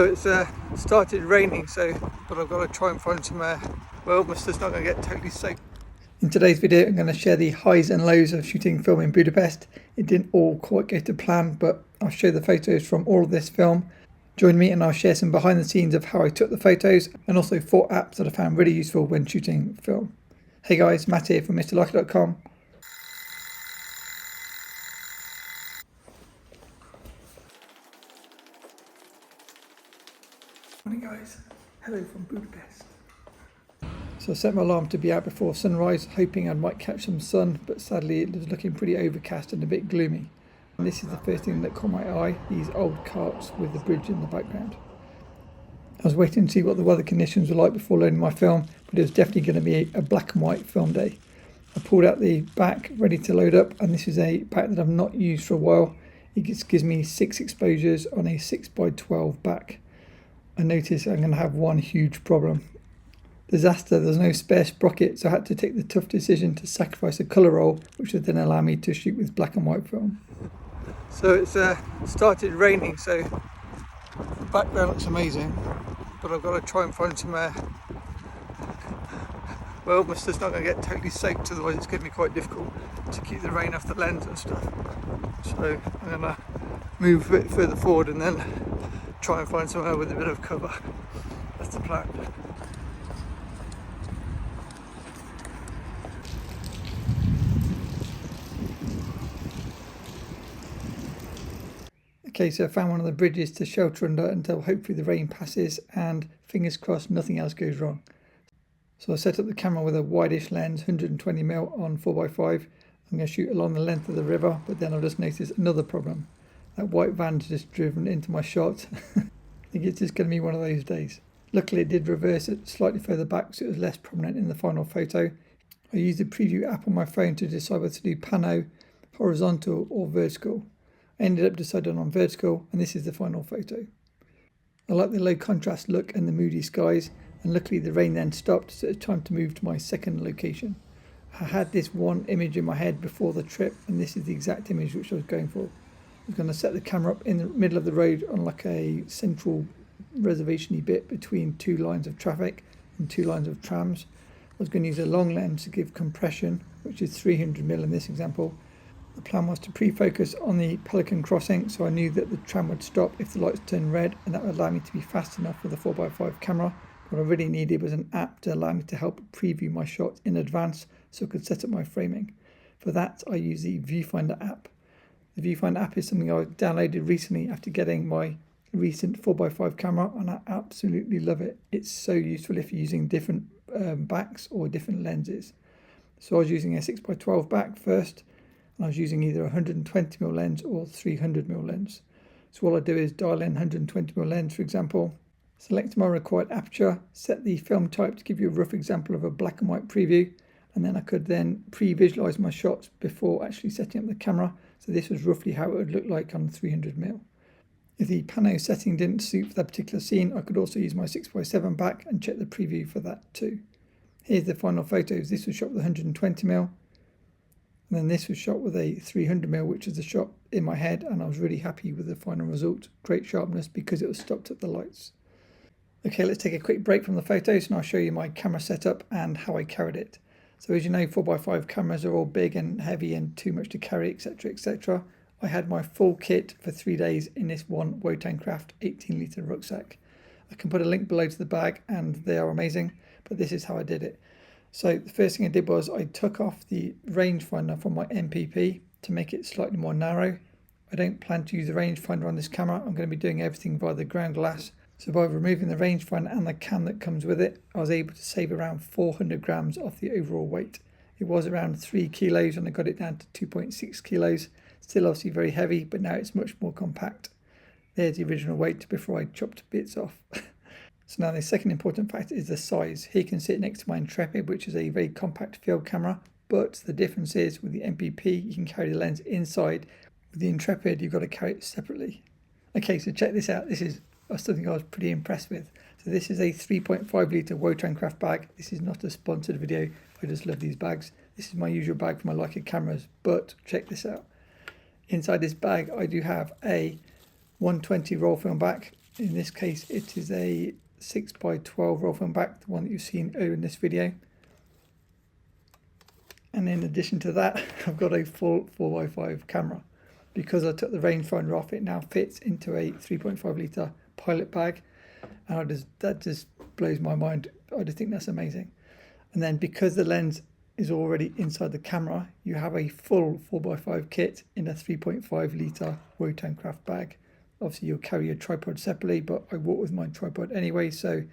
It's started raining, but I've got to try and find somewhere where almost it's not going to get totally soaked. In today's video, I'm going to share the highs and lows of shooting film in Budapest. It didn't all quite go to plan, but I'll show the photos from all of this film. Join me and I'll share some behind the scenes of how I took the photos and also 4 apps that I found really useful when shooting film. Hey guys, Matt here from MrLiker.com. Morning guys, hello from Budapest. So I set my alarm to be out before sunrise, hoping I might catch some sun, but sadly it was looking pretty overcast and a bit gloomy. And this is the first thing that caught my eye, these old carts with the bridge in the background. I was waiting to see what the weather conditions were like before loading my film, but it was definitely going to be a black and white film day. I pulled out the back ready to load up, and this is a back that I've not used for a while. It gives me 6 exposures on a 6x12 back. I noticed I'm going to have one huge problem. Disaster, there's no spare sprocket, so I had to take the tough decision to sacrifice a colour roll, which would then allow me to shoot with black and white film. So it's started raining, so the background looks amazing, but I've got to try and find somewhere where almost it's not going to get totally soaked, otherwise it's going to be quite difficult to keep the rain off the lens and stuff. So I'm going to move a bit further forward and then try and find somewhere with a bit of cover. That's the plan. Okay, so I found one of the bridges to shelter under until hopefully the rain passes and fingers crossed nothing else goes wrong. So I set up the camera with a wide-ish lens, 120mm on 4x5. I'm going to shoot along the length of the river, but then I've just noticed another problem. That white van's just driven into my shot. I think it's just going to be one of those days. Luckily it did reverse it slightly further back so it was less prominent in the final photo. I used the preview app on my phone to decide whether to do pano, horizontal or vertical. I ended up deciding on vertical, and this is the final photo. I like the low contrast look and the moody skies, and luckily the rain then stopped, so it's time to move to my second location. I had this one image in my head before the trip, and this is the exact image which I was going for. I was going to set the camera up in the middle of the road on like a central reservation-y bit between 2 lines of traffic and 2 lines of trams. I was going to use a long lens to give compression, which is 300mm in this example. The plan was to pre-focus on the Pelican crossing, so I knew that the tram would stop if the lights turned red, and that would allow me to be fast enough with a 4x5 camera. What I really needed was an app to allow me to help preview my shots in advance so I could set up my framing. For that I use the Viewfinder app. The Viewfinder app is something I downloaded recently after getting my recent 4x5 camera, and I absolutely love it. It's so useful if you're using different backs or different lenses. So I was using a 6x12 back first, and I was using either a 120mm lens or 300mm lens. So all I do is dial in 120mm lens, for example, select my required aperture, set the film type to give you a rough example of a black and white preview, and then I could then pre-visualize my shots before actually setting up the camera. So this was roughly how it would look like on 300mm. If the pano setting didn't suit for that particular scene, I could also use my 6x7 back and check the preview for that too. Here's the final photos. This was shot with 120mm. And then this was shot with a 300mm, which is the shot in my head, and I was really happy with the final result. Great sharpness because it was stopped at the lights. Okay, let's take a quick break from the photos and I'll show you my camera setup and how I carried it. So as you know, 4x5 cameras are all big and heavy and too much to carry, etc, etc. I had my full kit for 3 days in this one Voigtlander 18-litre rucksack. I can put a link below to the bag and they are amazing, but this is how I did it. So the first thing I did was I took off the rangefinder from my MPP to make it slightly more narrow. I don't plan to use the rangefinder on this camera. I'm going to be doing everything via the ground glass. So by removing the rangefinder and the cam that comes with it, I was able to save around 400 grams off the overall weight. It was around 3 kilos and I got it down to 2.6 kilos. Still obviously very heavy, but now it's much more compact. There's the original weight before I chopped bits off. So now the second important factor is the size. Here you can sit next to my Intrepid, which is a very compact field camera, but the difference is with the MPP, you can carry the lens inside. With the Intrepid, you've got to carry it separately. Okay, so check this out. This is something I was pretty impressed with. So this is a 3.5 litre Voigtlander bag. This is not a sponsored video. I just love these bags. This is my usual bag for my Leica cameras, but check this out. Inside this bag, I do have a 120 roll film back. In this case, it is a 6x12 roll film back, the one that you've seen earlier in this video. And in addition to that, I've got a full 4x5 camera. Because I took the rangefinder off, it now fits into a 3.5 litre pilot bag. And that just blows my mind. I just think that's amazing. And then because the lens is already inside the camera, you have a full 4x5 kit in a 3.5 litre Voigtlander bag. Obviously you'll carry your tripod separately, but I walk with my tripod anyway, so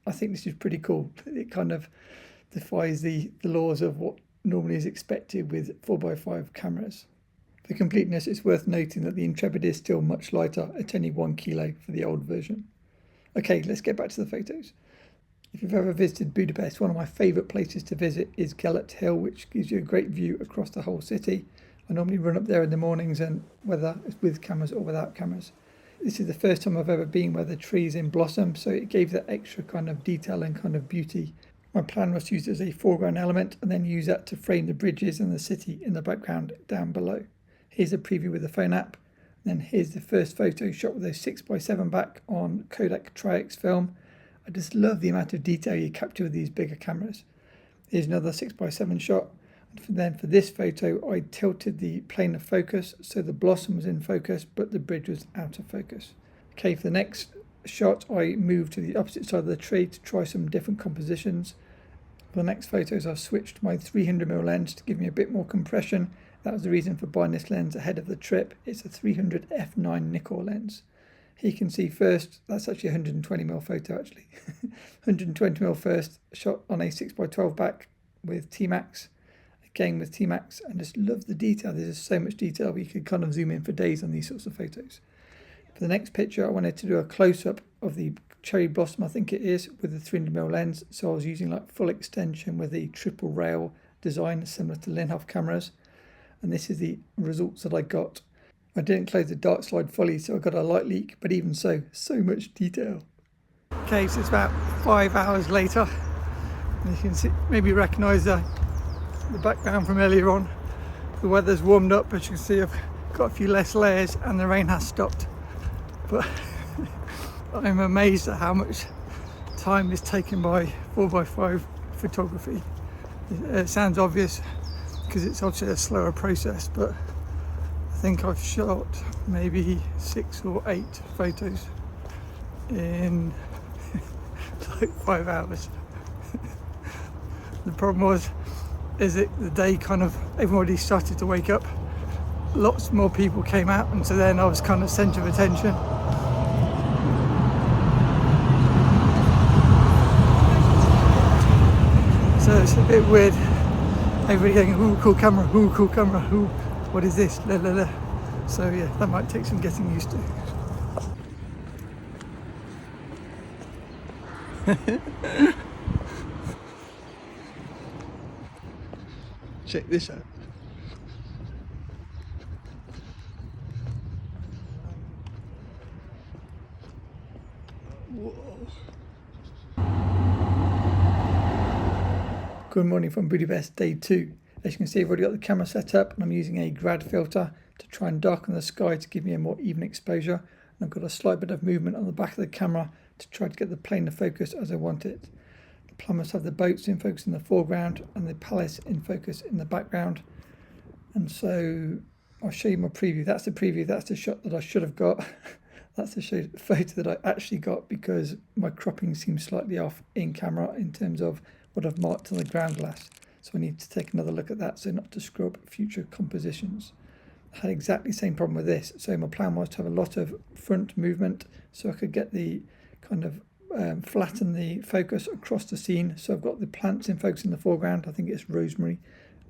I think this is pretty cool. It kind of defies the laws of what normally is expected with 4x5 cameras. For completeness, it's worth noting that the Intrepid is still much lighter at only 1 kilo for the old version. Okay, let's get back to the photos. If you've ever visited Budapest, one of my favourite places to visit is Gellert Hill, which gives you a great view across the whole city. I normally run up there in the mornings, and whether it's with cameras or without cameras. This is the first time I've ever been where the tree's in blossom, so it gave that extra kind of detail and kind of beauty. My plan was to use it as a foreground element and then use that to frame the bridges and the city in the background down below. Here's a preview with the phone app. And then here's the first photo shot with a 6x7 back on Kodak Tri-X film. I just love the amount of detail you capture with these bigger cameras. Here's another 6x7 shot. And then for this photo, I tilted the plane of focus so the blossom was in focus, but the bridge was out of focus. Okay, for the next shot, I moved to the opposite side of the tree to try some different compositions. For the next photos, I've switched my 300mm lens to give me a bit more compression. That was the reason for buying this lens ahead of the trip. It's a 300 f9 Nikkor lens. Here you can see first, that's actually a 120mm photo actually. 120mm first, shot on a 6x12 back with T-Max. Again with T-Max, and just love the detail. There's just so much detail, you could kind of zoom in for days on these sorts of photos. For the next picture, I wanted to do a close-up of the cherry blossom, I think it is, with the 300mm lens. So I was using like full extension with the triple rail design similar to Linhof cameras. And this is the results that I got. I didn't close the dark slide fully, so I got a light leak, but even so much detail. Okay, so it's about 5 hours later. And you can see, maybe recognise the background from earlier on. The weather's warmed up, as you can see I've got a few less layers and the rain has stopped. But I'm amazed at how much time is taken by 4x5 photography. It sounds obvious because it's obviously a slower process, but I think I've shot maybe 6 or 8 photos in like 5 hours. The problem is that the day kind of, everybody started to wake up. Lots more people came out, and so then I was kind of centre of attention. So it's a bit weird. Everybody going, ooh, cool camera, ooh, what is this? La, la, la. So yeah, that might take some getting used to. Check this out. Whoa. Good morning from Budapest, day 2. As you can see, I've already got the camera set up and I'm using a grad filter to try and darken the sky to give me a more even exposure. And I've got a slight bit of movement on the back of the camera to try to get the plane of focus as I want it. The plan must have the boats in focus in the foreground and the palace in focus in the background. And so I'll show you my preview. That's the preview, that's the shot that I should have got. That's the photo that I actually got because my cropping seems slightly off in camera in terms of what I've marked on the ground glass. So I need to take another look at that so not to screw up future compositions. I had exactly the same problem with this. So my plan was to have a lot of front movement so I could get the kind of flatten the focus across the scene. So I've got the plants in focus in the foreground, I think it's rosemary,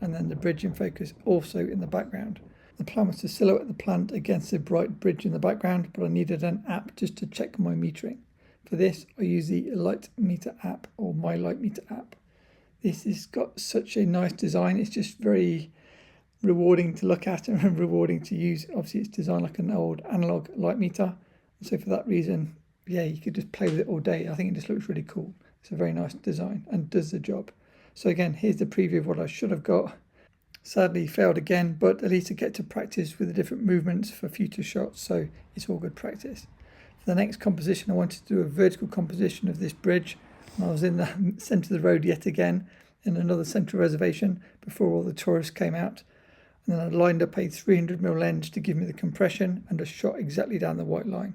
and then the bridge in focus also in the background. The plan was to silhouette the plant against the bright bridge in the background, but I needed an app just to check my metering. For this, I use the Light Meter app, or My Light Meter app. This has got such a nice design. It's just very rewarding to look at and rewarding to use. Obviously, it's designed like an old analog light meter. So for that reason, yeah, you could just play with it all day. I think it just looks really cool. It's a very nice design and does the job. So again, here's the preview of what I should have got. Sadly failed again, but at least I get to practice with the different movements for future shots, so it's all good practice. For the next composition, I wanted to do a vertical composition of this bridge, and I was in the centre of the road yet again, in another central reservation, before all the tourists came out. And then I lined up a 300mm lens to give me the compression and a shot exactly down the white line.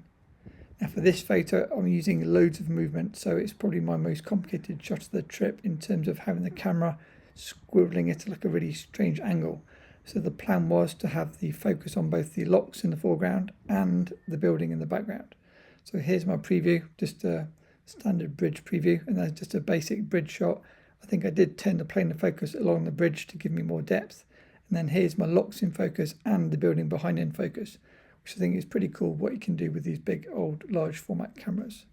Now for this photo, I'm using loads of movement, so it's probably my most complicated shot of the trip in terms of having the camera squibbling it at like a really strange angle. So the plan was to have the focus on both the locks in the foreground and the building in the background. So here's my preview, just a standard bridge preview, and that's just a basic bridge shot. I think I did turn the plane of focus along the bridge to give me more depth. And then here's my locks in focus and the building behind in focus, which I think is pretty cool what you can do with these big old large format cameras.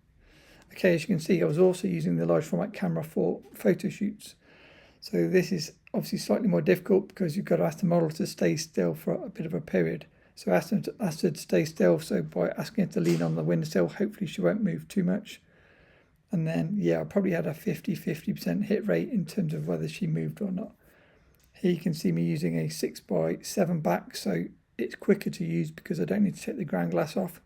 Okay, as you can see, I was also using the large format camera for photo shoots. So this is obviously slightly more difficult because you've got to ask the model to stay still for a bit of a period. So I asked her to stay still, so by asking her to lean on the windowsill, hopefully she won't move too much. And then, yeah, I probably had a 50% hit rate in terms of whether she moved or not. Here you can see me using a 6x7 back, so it's quicker to use because I don't need to take the ground glass off.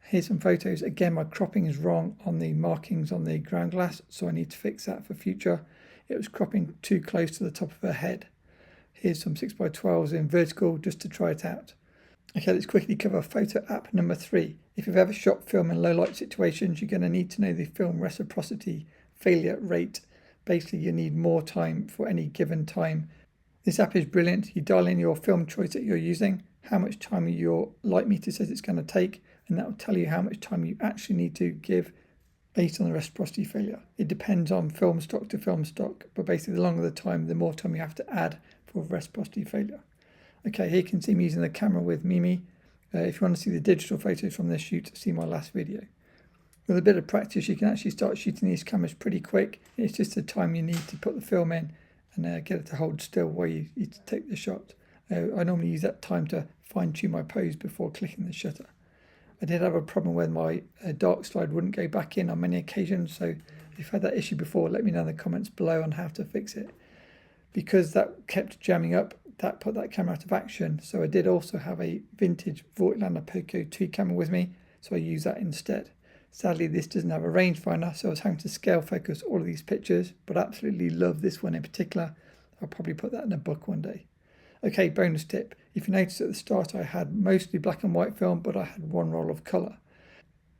Here's some photos. Again, my cropping is wrong on the markings on the ground glass, so I need to fix that for future. It was cropping too close to the top of her head. Here's some 6x12s in vertical just to try it out. Okay, let's quickly cover photo app number 3. If you've ever shot film in low light situations, you're going to need to know the film reciprocity failure rate. Basically, you need more time for any given time. This app is brilliant. You dial in your film choice that you're using, how much time your light meter says it's going to take, and that will tell you how much time you actually need to give based on the reciprocity failure. It depends on film stock to film stock, but basically the longer the time, the more time you have to add for reciprocity failure. Okay, here you can see me using the camera with Mimi. If you want to see the digital photos from this shoot, see my last video. With a bit of practice, you can actually start shooting these cameras pretty quick. It's just the time you need to put the film in and get it to hold still while you take the shot. I normally use that time to fine-tune my pose before clicking the shutter. I did have a problem where my dark slide wouldn't go back in on many occasions, so if you've had that issue before, let me know in the comments below on how to fix it. Because that kept jamming up, that put that camera out of action, so I did also have a vintage Voigtlander Perkeo 2 camera with me, so I use that instead. Sadly, this doesn't have a rangefinder, so I was having to scale focus all of these pictures, but absolutely love this one in particular. I'll probably put that in a book one day. Okay, bonus tip. If you notice at the start, I had mostly black and white film, but I had one roll of colour.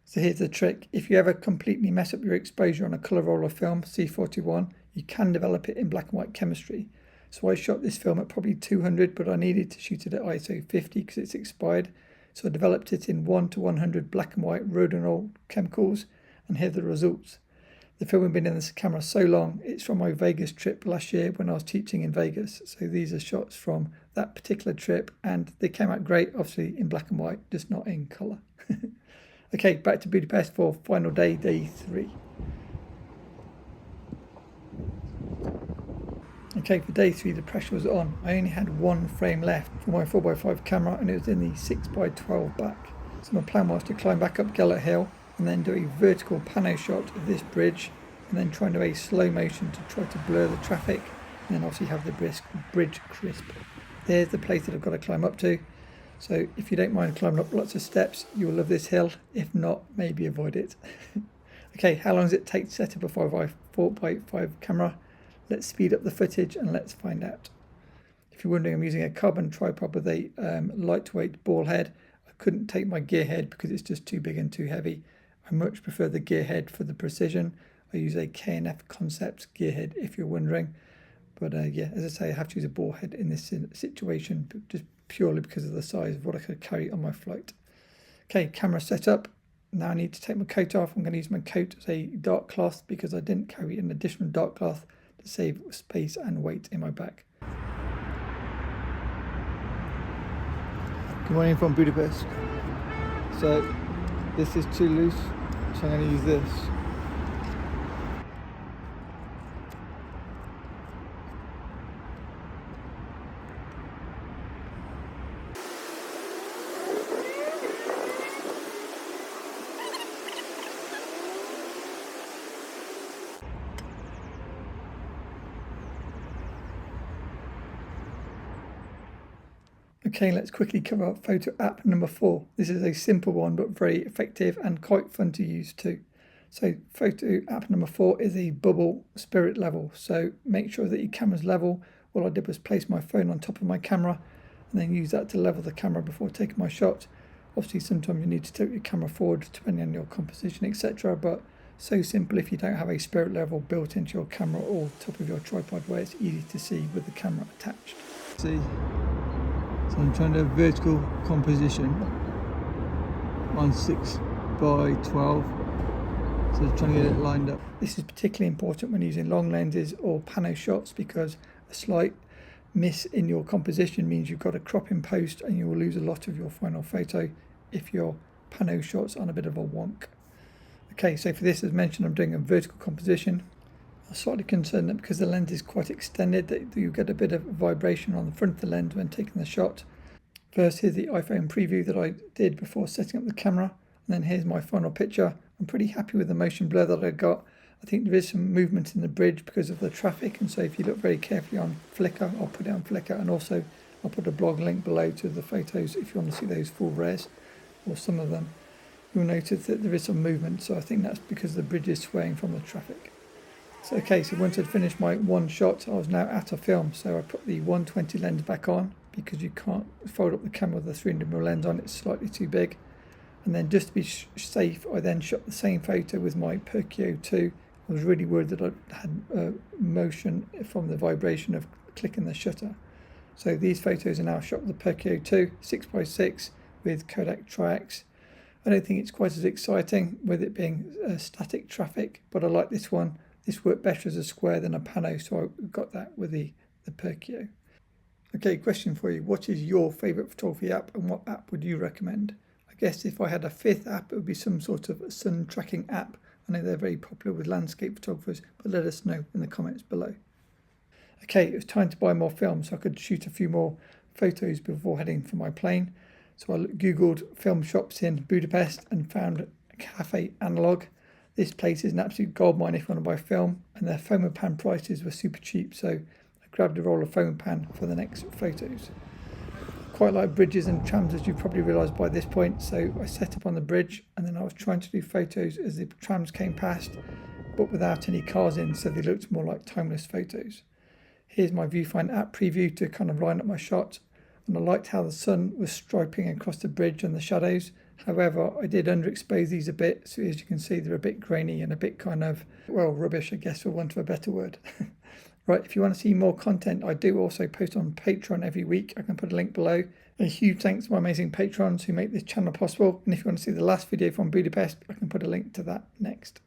So here's the trick. If you ever completely mess up your exposure on a colour roll of film, C41, you can develop it in black and white chemistry. So I shot this film at probably 200, but I needed to shoot it at ISO 50 because it's expired. So I developed it in 1:100 black and white Rodinol chemicals, and here are the results. The film had been in this camera so long, it's from my Vegas trip last year when I was teaching in Vegas. So these are shots from that particular trip, and they came out great, obviously in black and white, just not in colour. Okay, back to Budapest for final day, day 3. Okay, for day 3 the pressure was on. I only had one frame left for my 4x5 camera, and it was in the 6x12 back. So my plan was to climb back up Gellert Hill and then do a vertical pano shot of this bridge, and then try and do a slow motion to try to blur the traffic, and then obviously have the bridge crisp. There's the place that I've got to climb up to. So if you don't mind climbing up lots of steps, you'll love this hill. If not, maybe avoid it. Okay, how long does it take to set up a 4x5 camera? Let's speed up the footage and let's find out. If you're wondering, I'm using a carbon tripod with a lightweight ball head. I couldn't take my gear head because it's just too big and too heavy. I much prefer the gear head for the precision. I use a K&F Concepts gear head if you're wondering. But yeah, as I say, I have to use a ball head in this situation just purely because of the size of what I could carry on my flight. Okay, camera set up. Now I need to take my coat off. I'm going to use my coat as a dark cloth because I didn't carry an additional dark cloth to save space and weight in my bag. Good morning from Budapest. So this is too loose, so I'm going to use this. Okay, let's quickly cover photo app number 4. This is a simple one but very effective and quite fun to use too. So photo app number 4 is a bubble spirit level. So make sure that your camera's level. All I did was place my phone on top of my camera and then use that to level the camera before taking my shot. Obviously sometimes you need to tilt your camera forward depending on your composition, etc. But so simple if you don't have a spirit level built into your camera or top of your tripod where it's easy to see with the camera attached. See, so I'm trying to have vertical composition on 6x12, so trying to get it lined up. This is particularly important when using long lenses or pano shots because a slight miss in your composition means you've got to crop in post and you will lose a lot of your final photo if your pano shot's on a bit of a wonk. Okay, so for this, as mentioned, I'm doing a vertical composition. I'm slightly concerned that because the lens is quite extended that you get a bit of vibration on the front of the lens when taking the shot. First, here's the iPhone preview that I did before setting up the camera, and then here's my final picture. I'm pretty happy with the motion blur that I got. I think there is some movement in the bridge because of the traffic, and so if you look very carefully on Flickr, I'll put it on Flickr, and also I'll put a blog link below to the photos if you want to see those full res, or some of them. You'll notice that there is some movement, so I think that's because the bridge is swaying from the traffic. So okay, so once I'd finished my one shot, I was now out of film, so I put the 120 lens back on because you can't fold up the camera with a 300mm lens on, it's slightly too big. And then just to be safe, I then shot the same photo with my Perkeo 2. I was really worried that I had motion from the vibration of clicking the shutter. So these photos are now shot with the Perkeo 2, 6x6 with Kodak Tri-X. I don't think it's quite as exciting with it being static traffic, but I like this one. This worked better as a square than a pano, so I got that with the Perkeo. Okay, question for you. What is your favourite photography app and what app would you recommend? I guess if I had a fifth app, it would be some sort of sun tracking app. I know they're very popular with landscape photographers, but let us know in the comments below. Okay, it was time to buy more film so I could shoot a few more photos before heading for my plane. So I googled film shops in Budapest and found Cafe Analog. This place is an absolute goldmine if you want to buy film, and their foam and pan prices were super cheap, so I grabbed a roll of foam and pan for the next photos. Quite like bridges and trams, as you've probably realised by this point, so I set up on the bridge and then I was trying to do photos as the trams came past, but without any cars in, so they looked more like timeless photos. Here's my viewfinder app preview to kind of line up my shot, and I liked how the sun was striping across the bridge and the shadows. However, I did underexpose these a bit, so as you can see they're a bit grainy and a bit kind of, well, rubbish, I guess, for want of a better word. Right, if you want to see more content, I do also post on Patreon every week. I can put a link below. A huge thanks to my amazing patrons who make this channel possible. And if you want to see the last video from Budapest, I can put a link to that next.